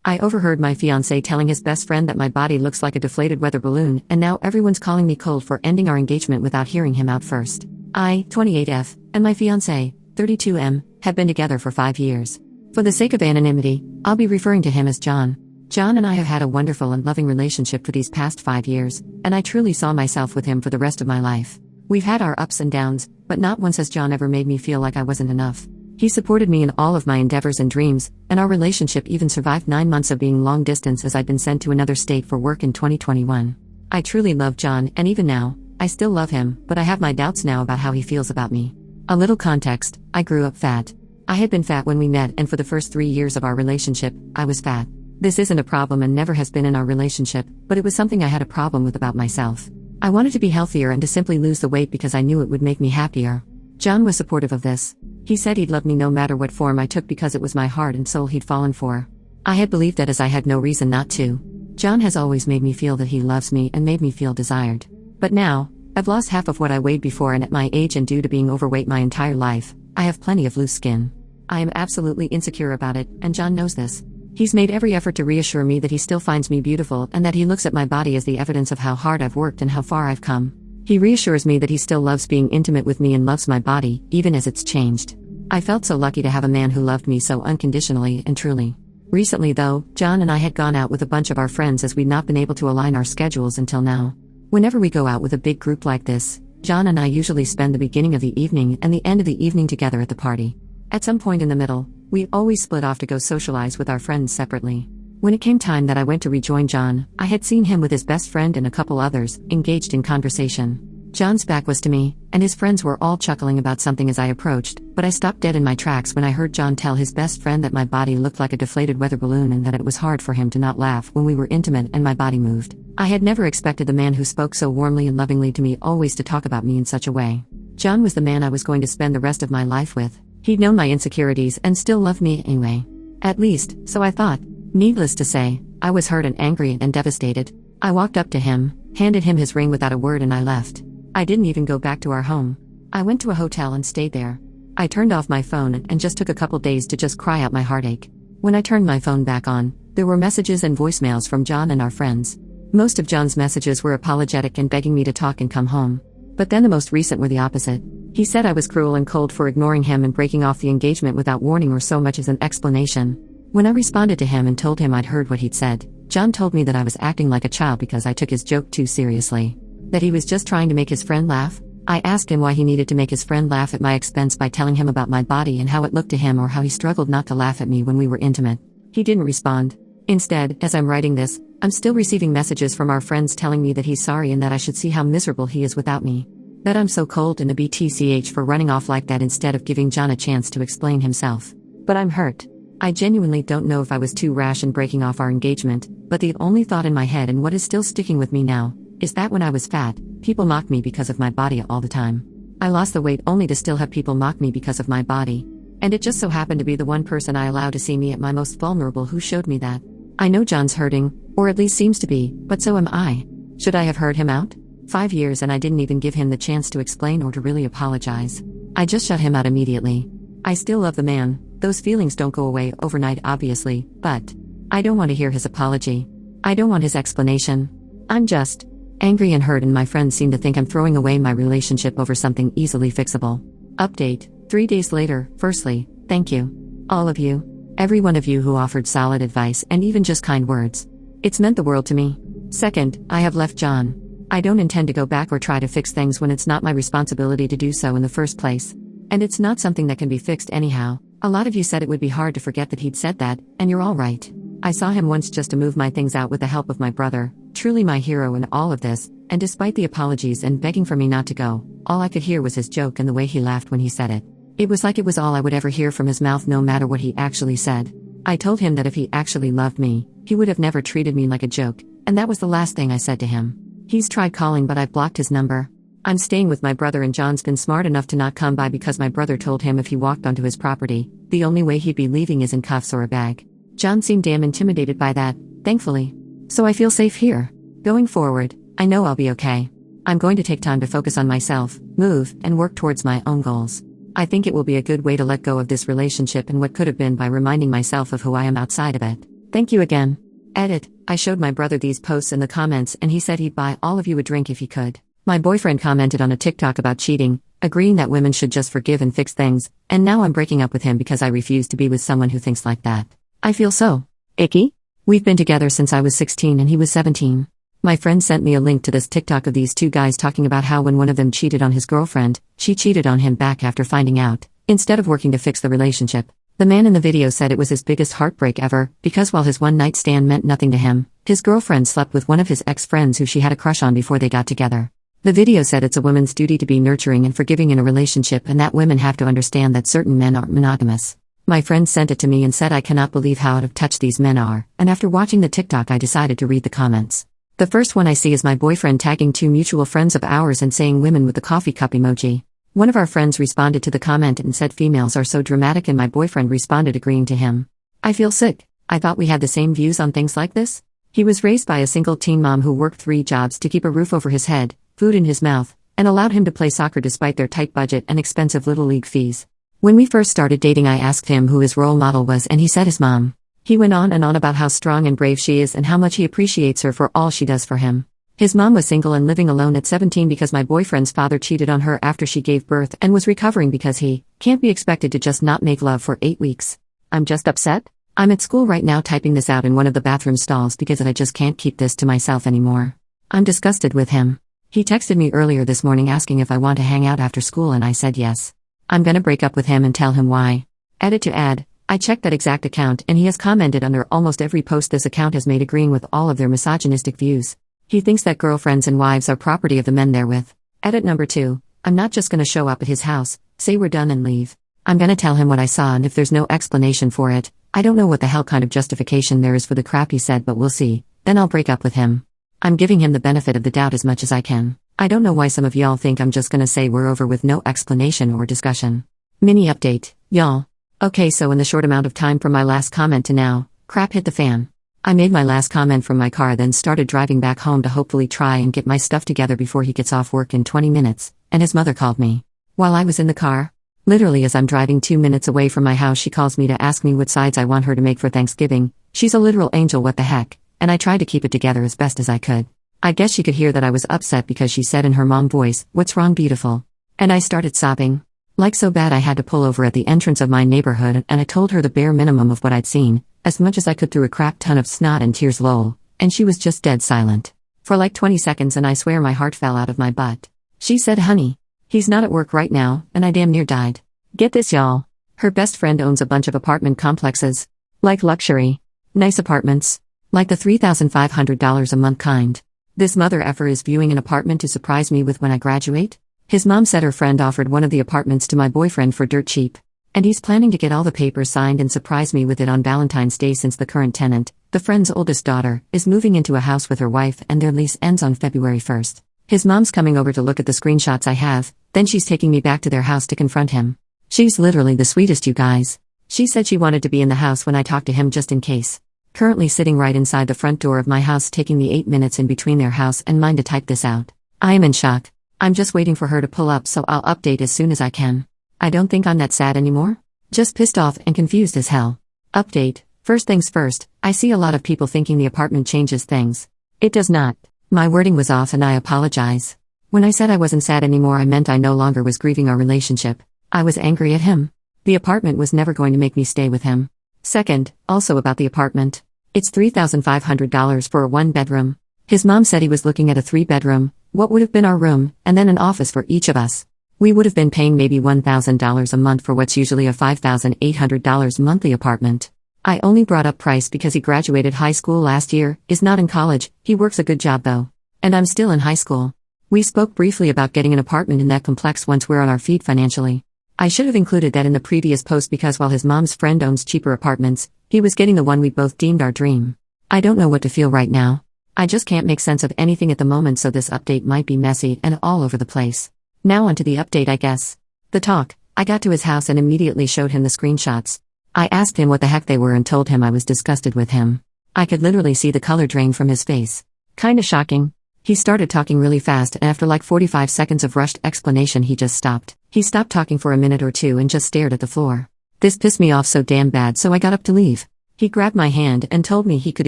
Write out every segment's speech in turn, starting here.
I overheard my fiancé telling his best friend that my body looks like a deflated weather balloon, and now everyone's calling me cold for ending our engagement without hearing him out first. I, 28F, and my fiancé, 32M, have been together for 5 years. For the sake of anonymity, I'll be referring to him as John. John and I have had a wonderful and loving relationship for these past 5 years, and I truly saw myself with him for the rest of my life. We've had our ups and downs, but not once has John ever made me feel like I wasn't enough. He supported me in all of my endeavors and dreams, and our relationship even survived 9 months of being long distance as I'd been sent to another state for work in 2021. I truly love John, and even now, I still love him, but I have my doubts now about how he feels about me. A little context: I grew up fat. I had been fat when we met, and for the first 3 years of our relationship, I was fat. This isn't a problem and never has been in our relationship, but it was something I had a problem with about myself. I wanted to be healthier and to simply lose the weight because I knew it would make me happier. John was supportive of this. He said he'd love me no matter what form I took because it was my heart and soul he'd fallen for. I had believed that, as I had no reason not to. John has always made me feel that he loves me and made me feel desired. But now, I've lost half of what I weighed before, and at my age and due to being overweight my entire life, I have plenty of loose skin. I am absolutely insecure about it, and John knows this. He's made every effort to reassure me that he still finds me beautiful and that he looks at my body as the evidence of how hard I've worked and how far I've come. He reassures me that he still loves being intimate with me and loves my body, even as it's changed. I felt so lucky to have a man who loved me so unconditionally and truly. Recently though, John and I had gone out with a bunch of our friends as we'd not been able to align our schedules until now. Whenever we go out with a big group like this, John and I usually spend the beginning of the evening and the end of the evening together at the party. At some point in the middle, we always split off to go socialize with our friends separately. When it came time that I went to rejoin John, I had seen him with his best friend and a couple others, engaged in conversation. John's back was to me, and his friends were all chuckling about something as I approached, but I stopped dead in my tracks when I heard John tell his best friend that my body looked like a deflated weather balloon and that it was hard for him to not laugh when we were intimate and my body moved. I had never expected the man who spoke so warmly and lovingly to me always to talk about me in such a way. John was the man I was going to spend the rest of my life with. He'd known my insecurities and still loved me anyway. At least, so I thought. Needless to say, I was hurt and angry and devastated. I walked up to him, handed him his ring without a word, and I left. I didn't even go back to our home. I went to a hotel and stayed there. I turned off my phone and just took a couple days to just cry out my heartache. When I turned my phone back on, there were messages and voicemails from John and our friends. Most of John's messages were apologetic and begging me to talk and come home. But then the most recent were the opposite. He said I was cruel and cold for ignoring him and breaking off the engagement without warning or so much as an explanation. When I responded to him and told him I'd heard what he'd said, John told me that I was acting like a child because I took his joke too seriously. That he was just trying to make his friend laugh. I asked him why he needed to make his friend laugh at my expense by telling him about my body and how it looked to him, or how he struggled not to laugh at me when we were intimate. He didn't respond. Instead, as I'm writing this, I'm still receiving messages from our friends telling me that he's sorry and that I should see how miserable he is without me. That I'm so cold and a BTCH for running off like that instead of giving John a chance to explain himself. But I'm hurt. I genuinely don't know if I was too rash in breaking off our engagement, but the only thought in my head, and what is still sticking with me now, is that when I was fat, people mocked me because of my body all the time. I lost the weight only to still have people mock me because of my body. And it just so happened to be the one person I allowed to see me at my most vulnerable who showed me that. I know John's hurting, or at least seems to be, but so am I. Should I have heard him out? 5 years and I didn't even give him the chance to explain or to really apologize. I just shut him out immediately. I still love the man. Those feelings don't go away overnight, obviously, but I don't want to hear his apology. I don't want his explanation. I'm just angry and hurt, and my friends seem to think I'm throwing away my relationship over something easily fixable. Update: 3 days later. Firstly, thank you. All of you. Every one of you who offered solid advice and even just kind words. It's meant the world to me. Second, I have left John. I don't intend to go back or try to fix things when it's not my responsibility to do so in the first place. And it's not something that can be fixed anyhow. A lot of you said it would be hard to forget that he'd said that, and you're all right. I saw him once just to move my things out with the help of my brother, truly my hero in all of this, and despite the apologies and begging for me not to go, all I could hear was his joke and the way he laughed when he said it. It was like it was all I would ever hear from his mouth, no matter what he actually said. I told him that if he actually loved me, he would have never treated me like a joke, and that was the last thing I said to him. He's tried calling, but I've blocked his number. I'm staying with my brother, and John's been smart enough to not come by because my brother told him if he walked onto his property, the only way he'd be leaving is in cuffs or a bag. John seemed damn intimidated by that, thankfully. So I feel safe here. Going forward, I know I'll be okay. I'm going to take time to focus on myself, move, and work towards my own goals. I think it will be a good way to let go of this relationship and what could have been by reminding myself of who I am outside of it. Thank you again. Edit, I showed my brother these posts in the comments and he said he'd buy all of you a drink if he could. My boyfriend commented on a TikTok about cheating, agreeing that women should just forgive and fix things, and now I'm breaking up with him because I refuse to be with someone who thinks like that. I feel so icky. We've been together since I was 16 and he was 17. My friend sent me a link to this TikTok of these two guys talking about how when one of them cheated on his girlfriend, she cheated on him back after finding out, instead of working to fix the relationship. The man in the video said it was his biggest heartbreak ever, because while his one-night stand meant nothing to him, his girlfriend slept with one of his ex-friends who she had a crush on before they got together. The video said it's a woman's duty to be nurturing and forgiving in a relationship and that women have to understand that certain men aren't monogamous. My friend sent it to me and said I cannot believe how out of touch these men are, and after watching the TikTok I decided to read the comments. The first one I see is my boyfriend tagging two mutual friends of ours and saying women with the coffee cup emoji. One of our friends responded to the comment and said females are so dramatic and my boyfriend responded agreeing to him. I feel sick. I thought we had the same views on things like this. He was raised by a single teen mom who worked 3 jobs to keep a roof over his head, food in his mouth, and allowed him to play soccer despite their tight budget and expensive little league fees. When we first started dating I asked him who his role model was and he said his mom. He went on and on about how strong and brave she is and how much he appreciates her for all she does for him. His mom was single and living alone at 17 because my boyfriend's father cheated on her after she gave birth and was recovering because he can't be expected to just not make love for 8 weeks. I'm just upset. I'm at school right now typing this out in one of the bathroom stalls because I just can't keep this to myself anymore. I'm disgusted with him. He texted me earlier this morning asking if I want to hang out after school and I said yes. I'm gonna break up with him and tell him why. Edit to add, I checked that exact account and he has commented under almost every post this account has made agreeing with all of their misogynistic views. He thinks that girlfriends and wives are property of the men they're with. Edit number 2, I'm not just gonna show up at his house, say we're done and leave. I'm gonna tell him what I saw and if there's no explanation for it, I don't know what the hell kind of justification there is for the crap he said but we'll see, then I'll break up with him. I'm giving him the benefit of the doubt as much as I can. I don't know why some of y'all think I'm just gonna say we're over with no explanation or discussion. Mini update, y'all. Okay, so in the short amount of time from my last comment to now, crap hit the fan. I made my last comment from my car then started driving back home to hopefully try and get my stuff together before he gets off work in 20 minutes, and his mother called me. While I was in the car, literally as I'm driving 2 minutes away from my house she calls me to ask me what sides I want her to make for Thanksgiving. She's a literal angel, what the heck, and I tried to keep it together as best as I could. I guess she could hear that I was upset because she said in her mom voice, "What's wrong, beautiful?" And I started sobbing. Like so bad I had to pull over at the entrance of my neighborhood and I told her the bare minimum of what I'd seen, as much as I could through a crap ton of snot and tears lol, and she was just dead silent. For like 20 seconds and I swear my heart fell out of my butt. She said, "Honey, he's not at work right now," and I damn near died. Get this y'all. Her best friend owns a bunch of apartment complexes. Like luxury. Nice apartments. Like the $3,500 a month kind. This mother effer is viewing an apartment to surprise me with when I graduate? His mom said her friend offered one of the apartments to my boyfriend for dirt cheap. And he's planning to get all the papers signed and surprise me with it on Valentine's Day since the current tenant, the friend's oldest daughter, is moving into a house with her wife and their lease ends on February 1st. His mom's coming over to look at the screenshots I have, then she's taking me back to their house to confront him. She's literally the sweetest, you guys. She said she wanted to be in the house when I talked to him just in case. Currently sitting right inside the front door of my house taking the 8 minutes in between their house and mine to type this out. I am in shock. I'm just waiting for her to pull up so I'll update as soon as I can. I don't think I'm that sad anymore. Just pissed off and confused as hell. Update. First things first, I see a lot of people thinking the apartment changes things. It does not. My wording was off and I apologize. When I said I wasn't sad anymore I meant I no longer was grieving our relationship. I was angry at him. The apartment was never going to make me stay with him. Second, also about the apartment. It's $3,500 for a 1-bedroom. His mom said he was looking at a 3-bedroom, what would have been our room, and then an office for each of us. We would have been paying maybe $1,000 a month for what's usually a $5,800 monthly apartment. I only brought up price because he graduated high school last year, is not in college, he works a good job though. And I'm still in high school. We spoke briefly about getting an apartment in that complex once we're on our feet financially. I should have included that in the previous post because while his mom's friend owns cheaper apartments, he was getting the one we both deemed our dream. I don't know what to feel right now. I just can't make sense of anything at the moment, so this update might be messy and all over the place. Now onto the update, I guess. The talk. I got to his house and immediately showed him the screenshots. I asked him what the heck they were and told him I was disgusted with him. I could literally see the color drain from his face. Kinda shocking. He started talking really fast and after like 45 seconds of rushed explanation he just stopped. He stopped talking for a minute or two and just stared at the floor. This pissed me off so damn bad so I got up to leave. He grabbed my hand and told me he could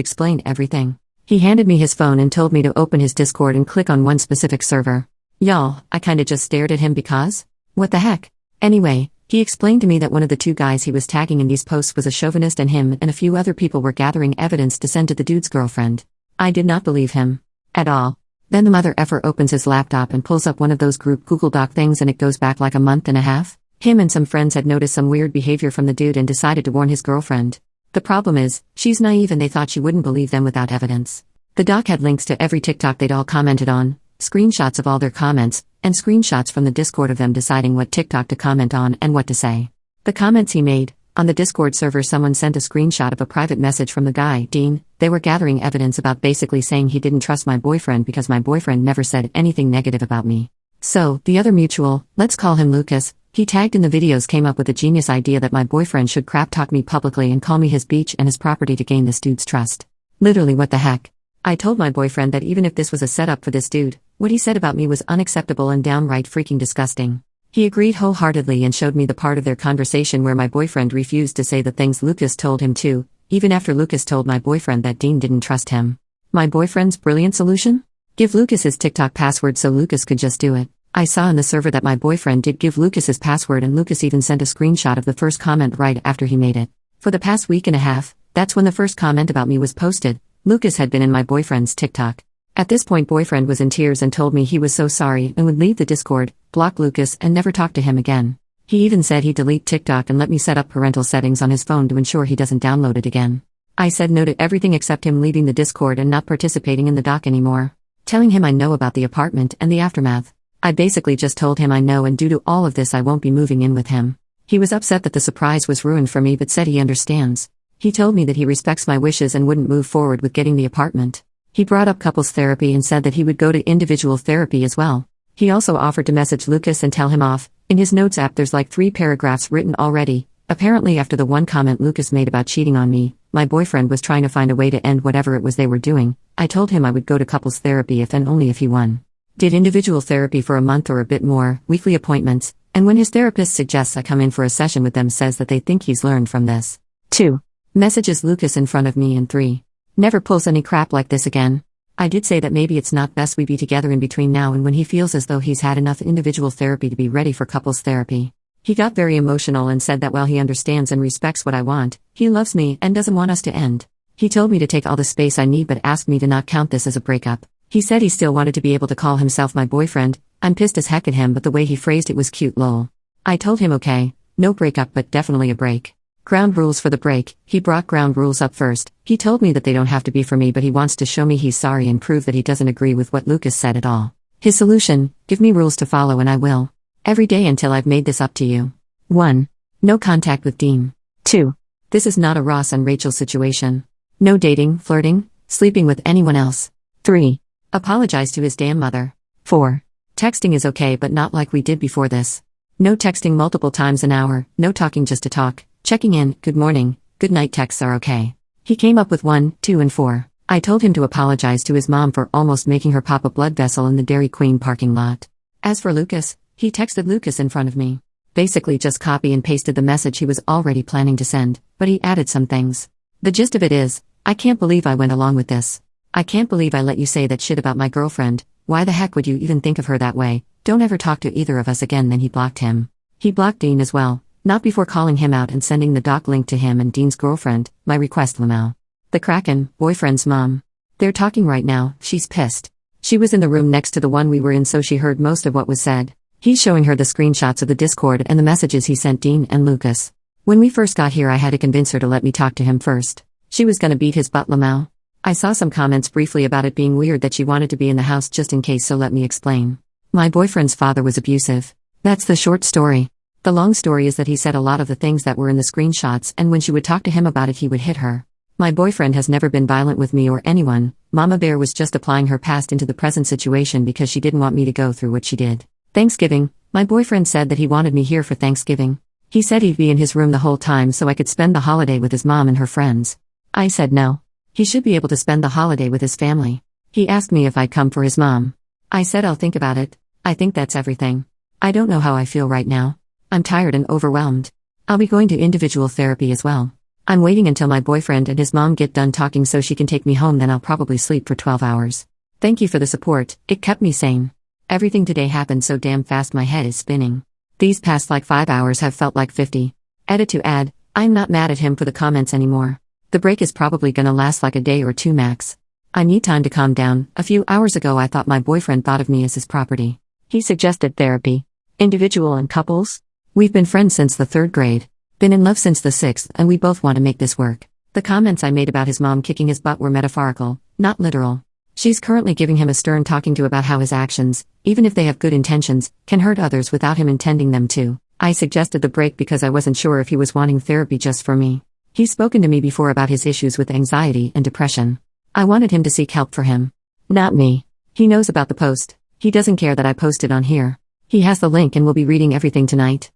explain everything. He handed me his phone and told me to open his Discord and click on one specific server. Y'all, I kinda just stared at him because? What the heck? Anyway, he explained to me that one of the two guys he was tagging in these posts was a chauvinist and him and a few other people were gathering evidence to send to the dude's girlfriend. I did not believe him. At all. Then the mother effer opens his laptop and pulls up one of those group Google Doc things and it goes back like a month and a half. Him and some friends had noticed some weird behavior from the dude and decided to warn his girlfriend. The problem is, she's naive and they thought she wouldn't believe them without evidence. The doc had links to every TikTok they'd all commented on, screenshots of all their comments, and screenshots from the Discord of them deciding what TikTok to comment on and what to say. The comments he made, on the Discord server someone sent a screenshot of a private message from the guy, Dean. They were gathering evidence about basically saying he didn't trust my boyfriend because my boyfriend never said anything negative about me. So, the other mutual, let's call him Lucas, he tagged in the videos came up with a genius idea that my boyfriend should crap talk me publicly and call me his beach and his property to gain this dude's trust. Literally what the heck? I told my boyfriend that even if this was a setup for this dude, what he said about me was unacceptable and downright freaking disgusting. He agreed wholeheartedly and showed me the part of their conversation where my boyfriend refused to say the things Lucas told him to, even after Lucas told my boyfriend that Dean didn't trust him. My boyfriend's brilliant solution? Give Lucas his TikTok password so Lucas could just do it. I saw in the server that my boyfriend did give Lucas his password and Lucas even sent a screenshot of the first comment right after he made it. For the past week and a half, that's when the first comment about me was posted. Lucas had been in my boyfriend's TikTok. At this point boyfriend was in tears and told me he was so sorry and would leave the Discord, block Lucas and never talk to him again. He even said he'd delete TikTok and let me set up parental settings on his phone to ensure he doesn't download it again. I said no to everything except him leaving the Discord and not participating in the doc anymore. Telling him I know about the apartment and the aftermath. I basically just told him I know and due to all of this I won't be moving in with him. He was upset that the surprise was ruined for me but said he understands. He told me that he respects my wishes and wouldn't move forward with getting the apartment. He brought up couples therapy and said that he would go to individual therapy as well. He also offered to message Lucas and tell him off. In his notes app there's like 3 paragraphs written already. Apparently after the one comment Lucas made about cheating on me, my boyfriend was trying to find a way to end whatever it was they were doing. I told him I would go to couples therapy if and only if he won. Did individual therapy for a month or a bit more, weekly appointments, and when his therapist suggests I come in for a session with them says that they think he's learned from this. 2. Messages Lucas in front of me and 3. Never pulls any crap like this again. I did say that maybe it's not best we be together in between now and when he feels as though he's had enough individual therapy to be ready for couples therapy. He got very emotional and said that while he understands and respects what I want, he loves me and doesn't want us to end. He told me to take all the space I need but asked me to not count this as a breakup. He said he still wanted to be able to call himself my boyfriend. I'm pissed as heck at him but the way he phrased it was cute lol. I told him okay, no breakup but definitely a break. Ground rules for the break. He brought ground rules up first. He told me that they don't have to be for me but he wants to show me he's sorry and prove that he doesn't agree with what Lucas said at all. His solution, give me rules to follow and I will. Every day until I've made this up to you. 1. No contact with Dean. 2. This is not a Ross and Rachel situation. No dating, flirting, sleeping with anyone else. 3. Apologize to his damn mother. 4. Texting is okay but not like we did before this. No texting multiple times an hour, no talking just to talk. Checking in, good morning, good night texts are okay. He came up with 1, 2 and 4. I told him to apologize to his mom for almost making her pop a blood vessel in the Dairy Queen parking lot. As for Lucas, he texted Lucas in front of me. Basically just copy and pasted the message he was already planning to send, but he added some things. The gist of it is, I can't believe I went along with this. I can't believe I let you say that shit about my girlfriend. Why the heck would you even think of her that way? Don't ever talk to either of us again. Then he blocked him. He blocked Dean as well. Not before calling him out and sending the doc link to him and Dean's girlfriend, my request Lamau. The Kraken, boyfriend's mom. They're talking right now, she's pissed. She was in the room next to the one we were in so she heard most of what was said. He's showing her the screenshots of the Discord and the messages he sent Dean and Lucas. When we first got here I had to convince her to let me talk to him first. She was gonna beat his butt Lamau. I saw some comments briefly about it being weird that she wanted to be in the house just in case so let me explain. My boyfriend's father was abusive. That's the short story. The long story is that he said a lot of the things that were in the screenshots and when she would talk to him about it he would hit her. My boyfriend has never been violent with me or anyone. Mama Bear was just applying her past into the present situation because she didn't want me to go through what she did. Thanksgiving, my boyfriend said that he wanted me here for Thanksgiving. He said he'd be in his room the whole time so I could spend the holiday with his mom and her friends. I said no. He should be able to spend the holiday with his family. He asked me if I'd come for his mom. I said I'll think about it. I think that's everything. I don't know how I feel right now. I'm tired and overwhelmed. I'll be going to individual therapy as well. I'm waiting until my boyfriend and his mom get done talking so she can take me home, then I'll probably sleep for 12 hours. Thank you for the support, it kept me sane. Everything today happened so damn fast my head is spinning. These past 5 hours have felt like 50. Edit to add, I'm not mad at him for the comments anymore. The break is probably gonna last a day or two max. I need time to calm down. A few hours ago I thought my boyfriend thought of me as his property. He suggested therapy. Individual and couples? We've been friends since the 3rd grade. Been in love since the 6th, and we both want to make this work. The comments I made about his mom kicking his butt were metaphorical, not literal. She's currently giving him a stern talking to about how his actions, even if they have good intentions, can hurt others without him intending them to. I suggested the break because I wasn't sure if he was wanting therapy just for me. He's spoken to me before about his issues with anxiety and depression. I wanted him to seek help for him. Not me. He knows about the post. He doesn't care that I posted on here. He has the link and will be reading everything tonight.